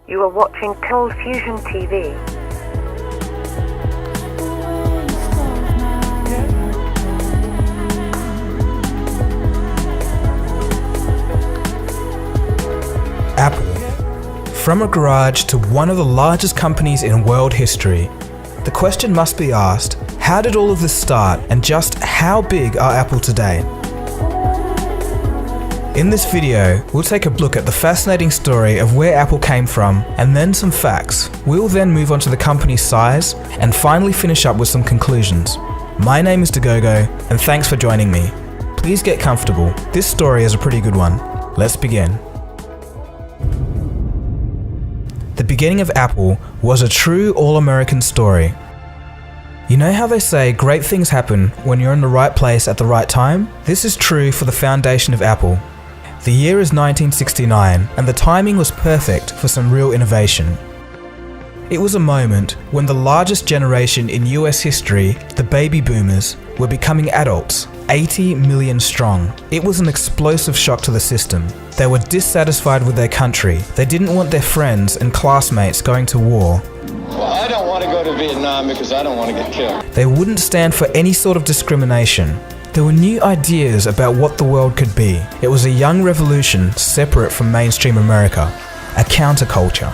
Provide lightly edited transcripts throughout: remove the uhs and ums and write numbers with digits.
You are watching ColdFusion TV. Apple. From a garage to one of the largest companies in world history. The question must be asked, how did all of this start and just how big are Apple today? In this video, we'll take a look at the fascinating story of where Apple came from and then some facts. We'll then move on to the company's size and finally finish up with some conclusions. My name is Dagogo and thanks for joining me. Please get comfortable. This story is a pretty good one. Let's begin. The beginning of Apple was a true all-American story. You know how they say great things happen when you're in the right place at the right time? This is true for the foundation of Apple. The year is 1969, and the timing was perfect for some real innovation. It was a moment when the largest generation in US history, the baby boomers, were becoming adults, 80 million strong. It was an explosive shock to the system. They were dissatisfied with their country. They didn't want their friends and classmates going to war. Well, I don't want to go to Vietnam because I don't want to get killed. They wouldn't stand for any sort of discrimination. There were new ideas about what the world could be. It was a young revolution separate from mainstream America, a counterculture.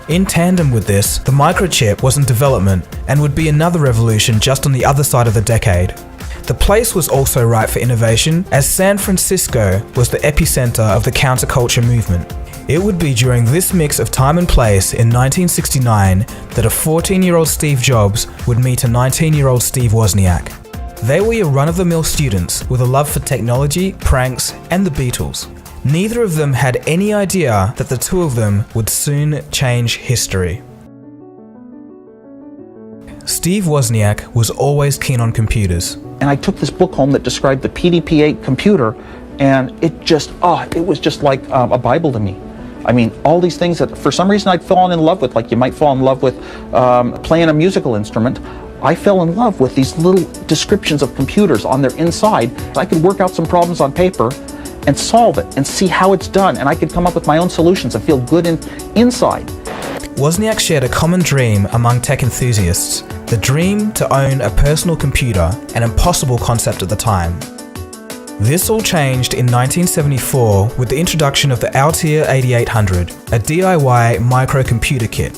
In tandem with this, the microchip was in development and would be another revolution just on the other side of the decade. The place was also ripe for innovation, as San Francisco was the epicenter of the counterculture movement. It would be during this mix of time and place in 1969 that a 14-year-old Steve Jobs would meet a 19-year-old Steve Wozniak. They were your run-of-the-mill students with a love for technology, pranks, and the Beatles. Neither of them had any idea that the two of them would soon change history. Steve Wozniak was always keen on computers. And I took this book home that described the PDP-8 computer, and it was just like a Bible to me. I mean, all these things that for some reason I'd fallen in love with, like you might fall in love with playing a musical instrument. I fell in love with these little descriptions of computers on their inside. I could work out some problems on paper and solve it and see how it's done, and I could come up with my own solutions and feel good inside. Wozniak shared a common dream among tech enthusiasts, the dream to own a personal computer, an impossible concept at the time. This all changed in 1974 with the introduction of the Altair 8800, a DIY microcomputer kit.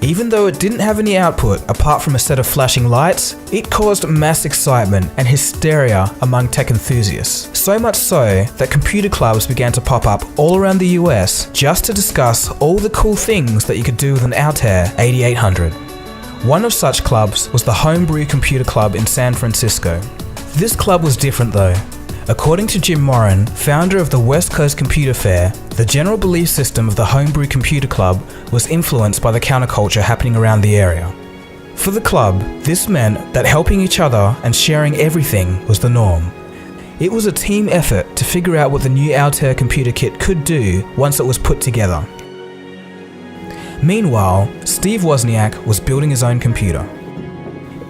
Even though it didn't have any output apart from a set of flashing lights, it caused mass excitement and hysteria among tech enthusiasts. So much so that computer clubs began to pop up all around the US just to discuss all the cool things that you could do with an Altair 8800. One of such clubs was the Homebrew Computer Club in San Francisco. This club was different though. According to Jim Moran, founder of the West Coast Computer Fair, the general belief system of the Homebrew Computer Club was influenced by the counterculture happening around the area. For the club, this meant that helping each other and sharing everything was the norm. It was a team effort to figure out what the new Altair computer kit could do once it was put together. Meanwhile, Steve Wozniak was building his own computer.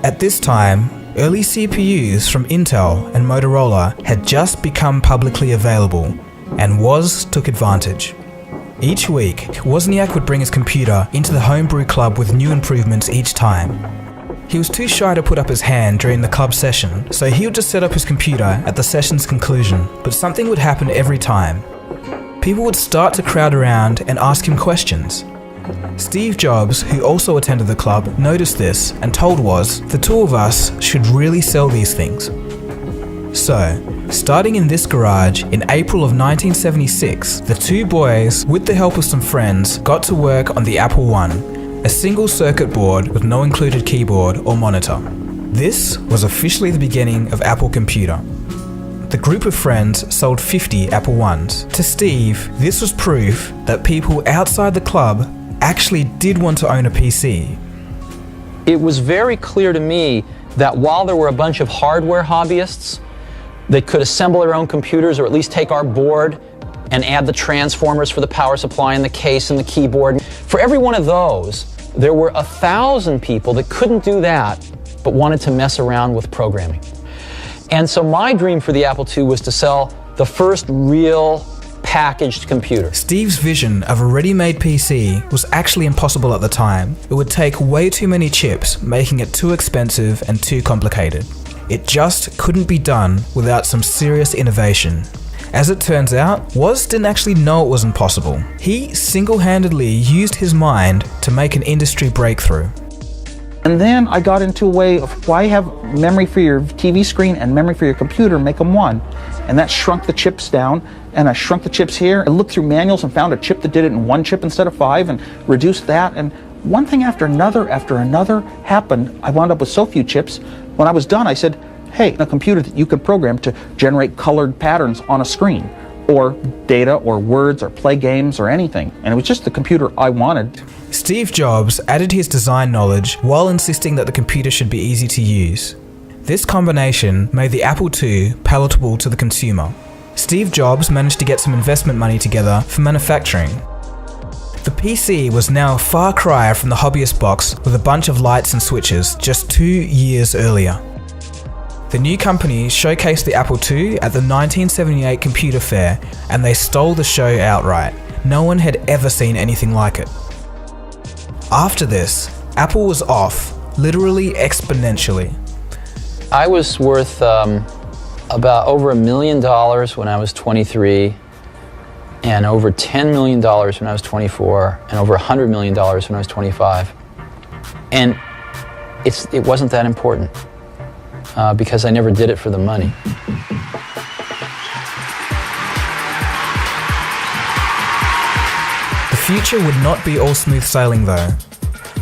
At this time, early CPUs from Intel and Motorola had just become publicly available, and Woz took advantage. Each week, Wozniak would bring his computer into the Homebrew Club with new improvements each time. He was too shy to put up his hand during the club session, so he would just set up his computer at the session's conclusion, but something would happen every time. People would start to crowd around and ask him questions. Steve Jobs, who also attended the club, noticed this and told Woz, "The two of us should really sell these things." So, starting in this garage in April of 1976, the two boys, with the help of some friends, got to work on the Apple I, a single circuit board with no included keyboard or monitor. This was officially the beginning of Apple Computer. The group of friends sold 50 Apple I's. To Steve, this was proof that people outside the club actually did want to own a PC. It was very clear to me that while there were a bunch of hardware hobbyists that could assemble their own computers or at least take our board and add the transformers for the power supply and the case and the keyboard, for every one of those, there were 1,000 people that couldn't do that but wanted to mess around with programming. And so my dream for the Apple II was to sell the first real packaged computer. Steve's vision of a ready-made PC was actually impossible at the time. It would take way too many chips, making it too expensive and too complicated. It just couldn't be done without some serious innovation. As it turns out, Woz didn't actually know it was impossible. He single-handedly used his mind to make an industry breakthrough. And then I got into a way of why have memory for your TV screen and memory for your computer, make them one. And that shrunk the chips down, and I shrunk the chips here. I looked through manuals and found a chip that did it in one chip instead of 5 and reduced that. And one thing after another happened. I wound up with so few chips. When I was done, I said, hey, a computer that you can program to generate colored patterns on a screen, or data, or words, or play games, or anything. And it was just the computer I wanted. Steve Jobs added his design knowledge while insisting that the computer should be easy to use. This combination made the Apple II palatable to the consumer. Steve Jobs managed to get some investment money together for manufacturing. The PC was now a far cry from the hobbyist box with a bunch of lights and switches just 2 years earlier. The new company showcased the Apple II at the 1978 Computer Fair, and they stole the show outright. No one had ever seen anything like it. After this, Apple was off, literally exponentially. I was worth about over $1 million when I was 23, and over $10 million when I was 24, and over $100 million when I was 25. And it wasn't that important because I never did it for the money. The future would not be all smooth sailing though.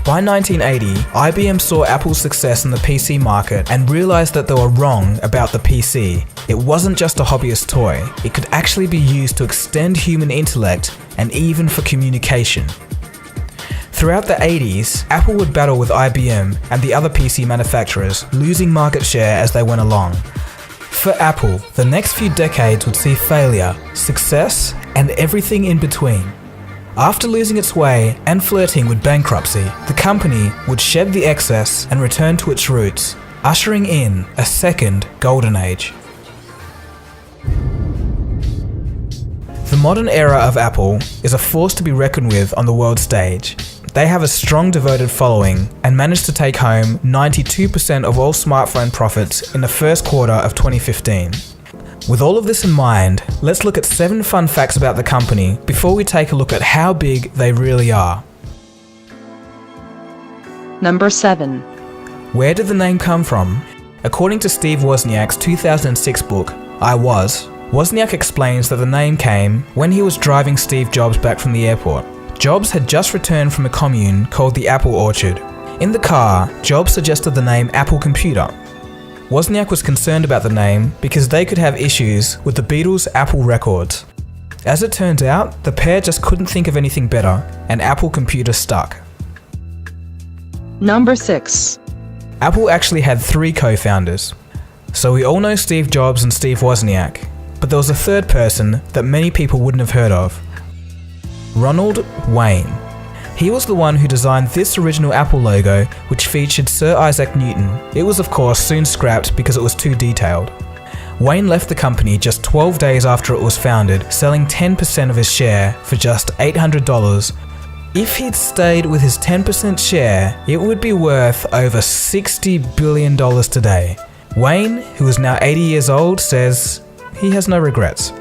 By 1980, IBM saw Apple's success in the PC market and realized that they were wrong about the PC. It wasn't just a hobbyist toy, it could actually be used to extend human intellect and even for communication. Throughout the 80s, Apple would battle with IBM and the other PC manufacturers, losing market share as they went along. For Apple, the next few decades would see failure, success, and everything in between. After losing its way and flirting with bankruptcy, the company would shed the excess and return to its roots, ushering in a second golden age. The modern era of Apple is a force to be reckoned with on the world stage. They have a strong devoted following and managed to take home 92% of all smartphone profits in the first quarter of 2015. With all of this in mind, let's look at 7 fun facts about the company before we take a look at how big they really are. Number 7. Where did the name come from? According to Steve Wozniak's 2006 book, I Was, Wozniak explains that the name came when he was driving Steve Jobs back from the airport. Jobs had just returned from a commune called the Apple Orchard. In the car, Jobs suggested the name Apple Computer. Wozniak was concerned about the name because they could have issues with the Beatles' Apple Records. As it turns out, the pair just couldn't think of anything better, and Apple Computer stuck. Number 6. Apple actually had 3 co-founders. So we all know Steve Jobs and Steve Wozniak, but there was a third person that many people wouldn't have heard of. Ronald Wayne. He was the one who designed this original Apple logo, which featured Sir Isaac Newton. It was of course soon scrapped because it was too detailed. Wayne left the company just 12 days after it was founded, selling 10% of his share for just $800. If he'd stayed with his 10% share, it would be worth over $60 billion today. Wayne, who is now 80 years old, says he has no regrets.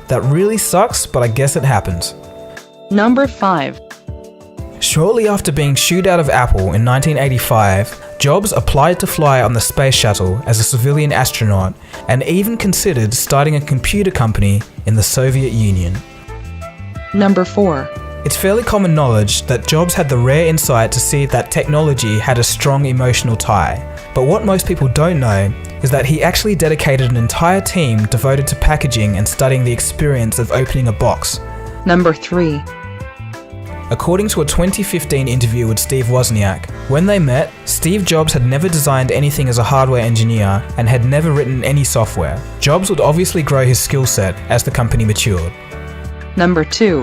That really sucks, but I guess it happens. Number 5. Shortly after being shooed out of Apple in 1985, Jobs applied to fly on the space shuttle as a civilian astronaut and even considered starting a computer company in the Soviet Union. Number 4. It's fairly common knowledge that Jobs had the rare insight to see that technology had a strong emotional tie. But what most people don't know is that he actually dedicated an entire team devoted to packaging and studying the experience of opening a box. Number 3. According to a 2015 interview with Steve Wozniak, when they met, Steve Jobs had never designed anything as a hardware engineer and had never written any software. Jobs would obviously grow his skill set as the company matured. Number 2.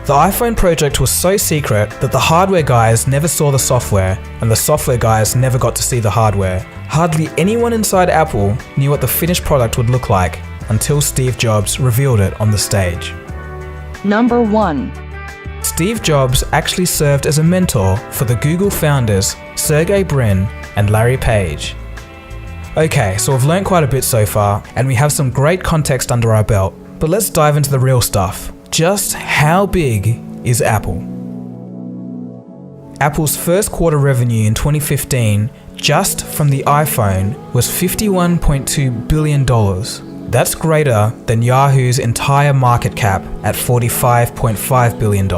The iPhone project was so secret that the hardware guys never saw the software, and the software guys never got to see the hardware. Hardly anyone inside Apple knew what the finished product would look like until Steve Jobs revealed it on the stage. Number 1. Steve Jobs actually served as a mentor for the Google founders Sergey Brin and Larry Page. Okay, so we've learned quite a bit so far, and we have some great context under our belt, but let's dive into the real stuff. Just how big is Apple? Apple's first quarter revenue in 2015, just from the iPhone, was $51.2 billion. That's greater than Yahoo's entire market cap at $45.5 billion.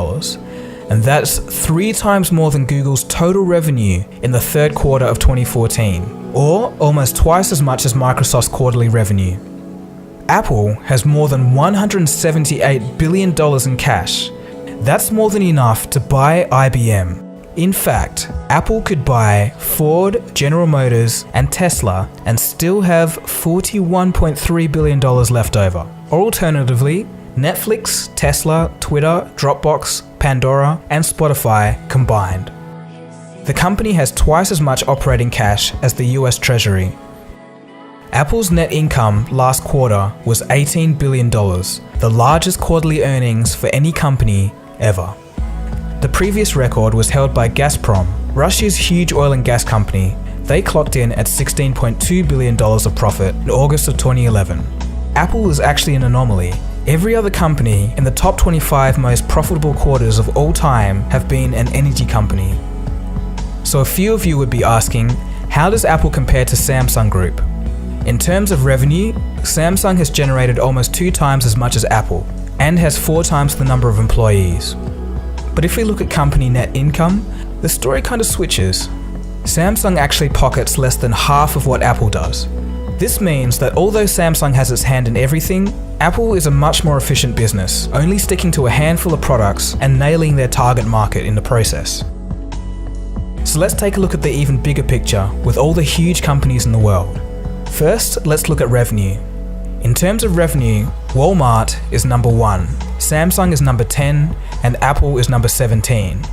And that's 3 times more than Google's total revenue in the third quarter of 2014, or almost twice as much as Microsoft's quarterly revenue. Apple has more than $178 billion in cash. That's more than enough to buy IBM. In fact, Apple could buy Ford, General Motors, and Tesla and still have $41.3 billion left over. Or alternatively, Netflix, Tesla, Twitter, Dropbox, Pandora, and Spotify combined. The company has twice as much operating cash as the US Treasury. Apple's net income last quarter was $18 billion, the largest quarterly earnings for any company ever. The previous record was held by Gazprom, Russia's huge oil and gas company. They clocked in at $16.2 billion of profit in August of 2011. Apple is actually an anomaly. Every other company in the top 25 most profitable quarters of all time have been an energy company. So a few of you would be asking, how does Apple compare to Samsung Group? In terms of revenue, Samsung has generated almost 2 times as much as Apple, and has 4 times the number of employees. But if we look at company net income, the story kind of switches. Samsung actually pockets less than half of what Apple does. This means that although Samsung has its hand in everything, Apple is a much more efficient business, only sticking to a handful of products and nailing their target market in the process. So let's take a look at the even bigger picture with all the huge companies in the world. First, let's look at revenue. In terms of revenue, Walmart is number 1, Samsung is number 10, and Apple is number 17.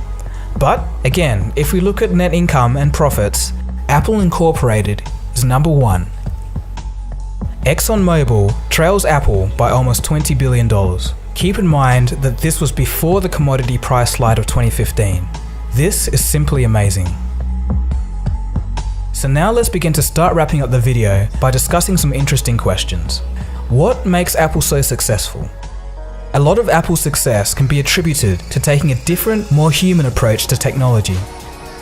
But again, if we look at net income and profits, Apple Incorporated is number 1. ExxonMobil trails Apple by almost $20 billion. Keep in mind that this was before the commodity price slide of 2015. This is simply amazing. So now let's begin to start wrapping up the video by discussing some interesting questions. What makes Apple so successful? A lot of Apple's success can be attributed to taking a different, more human approach to technology.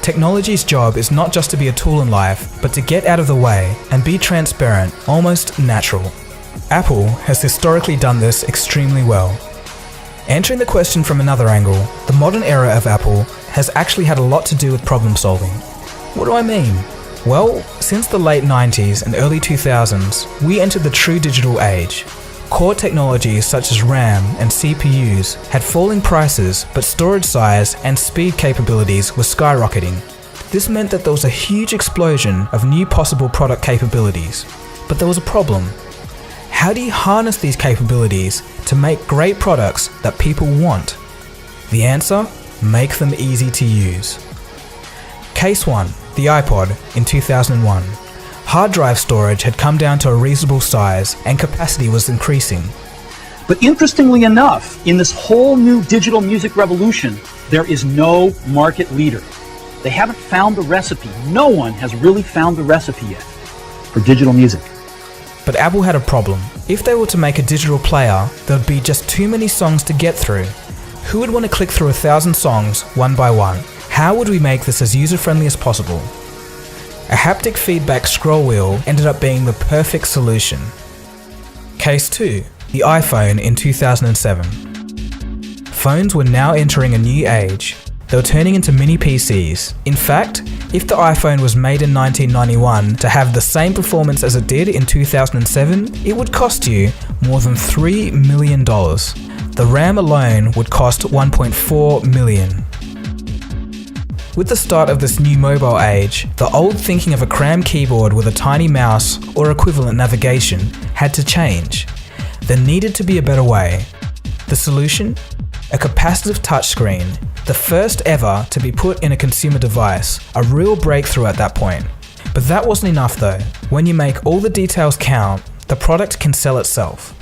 Technology's job is not just to be a tool in life, but to get out of the way and be transparent, almost natural. Apple has historically done this extremely well. Answering the question from another angle, the modern era of Apple has actually had a lot to do with problem solving. What do I mean? Well, since the late 90s and early 2000s, we entered the true digital age. Core technologies such as RAM and CPUs had falling prices, but storage size and speed capabilities were skyrocketing. This meant that there was a huge explosion of new possible product capabilities. But there was a problem. How do you harness these capabilities to make great products that people want? The answer? Make them easy to use. Case 1, the iPod in 2001. Hard drive storage had come down to a reasonable size and capacity was increasing. But interestingly enough, in this whole new digital music revolution, there is no market leader. They haven't found the recipe. No one has really found the recipe yet for digital music. But Apple had a problem. If they were to make a digital player, there would be just too many songs to get through. Who would want to click through 1,000 songs one by one? How would we make this as user-friendly as possible? A haptic feedback scroll wheel ended up being the perfect solution. Case 2, the iPhone in 2007. Phones were now entering a new age. They were turning into mini PCs. In fact, if the iPhone was made in 1991 to have the same performance as it did in 2007, it would cost you more than $3 million. The RAM alone would cost $1.4 million. With the start of this new mobile age, the old thinking of a crammed keyboard with a tiny mouse or equivalent navigation had to change. There needed to be a better way. The solution? A capacitive touchscreen, the first ever to be put in a consumer device, a real breakthrough at that point. But that wasn't enough though. When you make all the details count, the product can sell itself.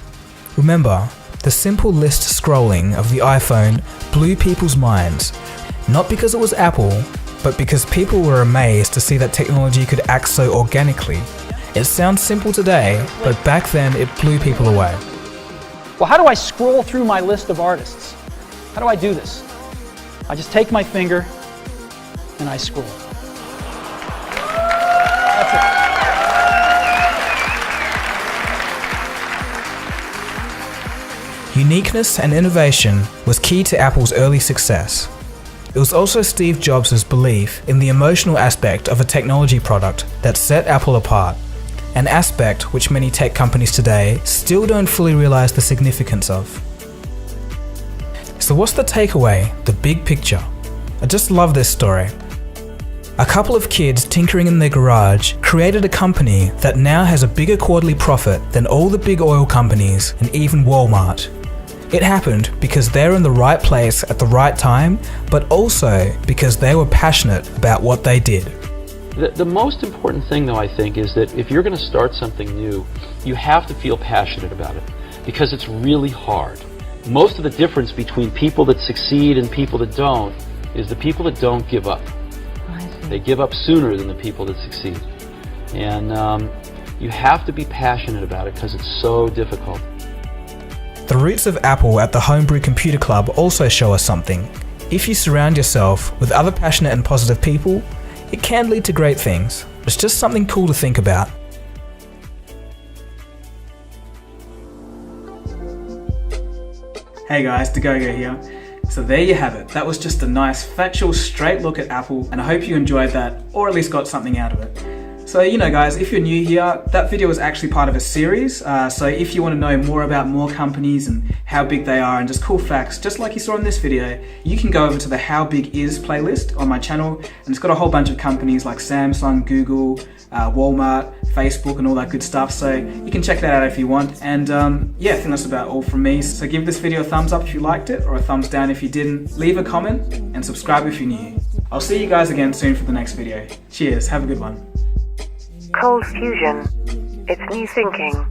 Remember, the simple list scrolling of the iPhone blew people's minds, not because it was Apple, but because people were amazed to see that technology could act so organically. It sounds simple today, but back then it blew people away. Well, how do I scroll through my list of artists? How do I do this? I just take my finger and I scroll. That's it. Uniqueness and innovation was key to Apple's early success. It was also Steve Jobs' belief in the emotional aspect of a technology product that set Apple apart, an aspect which many tech companies today still don't fully realize the significance of. So what's the takeaway, the big picture? I just love this story. A couple of kids tinkering in their garage created a company that now has a bigger quarterly profit than all the big oil companies and even Walmart. It happened because they were in the right place at the right time, but also because they were passionate about what they did. The most important thing, though, I think, is that if you're going to start something new, you have to feel passionate about it, because it's really hard. Most of the difference between people that succeed and people that don't is the people that don't give up. They give up sooner than the people that succeed. And you have to be passionate about it because it's so difficult. The roots of Apple at the Homebrew Computer Club also show us something. If you surround yourself with other passionate and positive people, it can lead to great things. It's just something cool to think about. Hey guys, DeGogo here. So there you have it. That was just a nice, factual, straight look at Apple, and I hope you enjoyed that, or at least got something out of it. So guys, if you're new here, that video was actually part of a series. So if you want to know more about more companies and how big they are and just cool facts, just like you saw in this video, you can go over to the How Big Is playlist on my channel, and it's got a whole bunch of companies like Samsung, Google, Walmart, Facebook, and all that good stuff. So you can check that out if you want. And yeah, I think that's about all from me. So give this video a thumbs up if you liked it, or a thumbs down if you didn't. Leave a comment and subscribe if you're new. I'll see you guys again soon for the next video. Cheers, have a good one. ColdFusion. It's new thinking.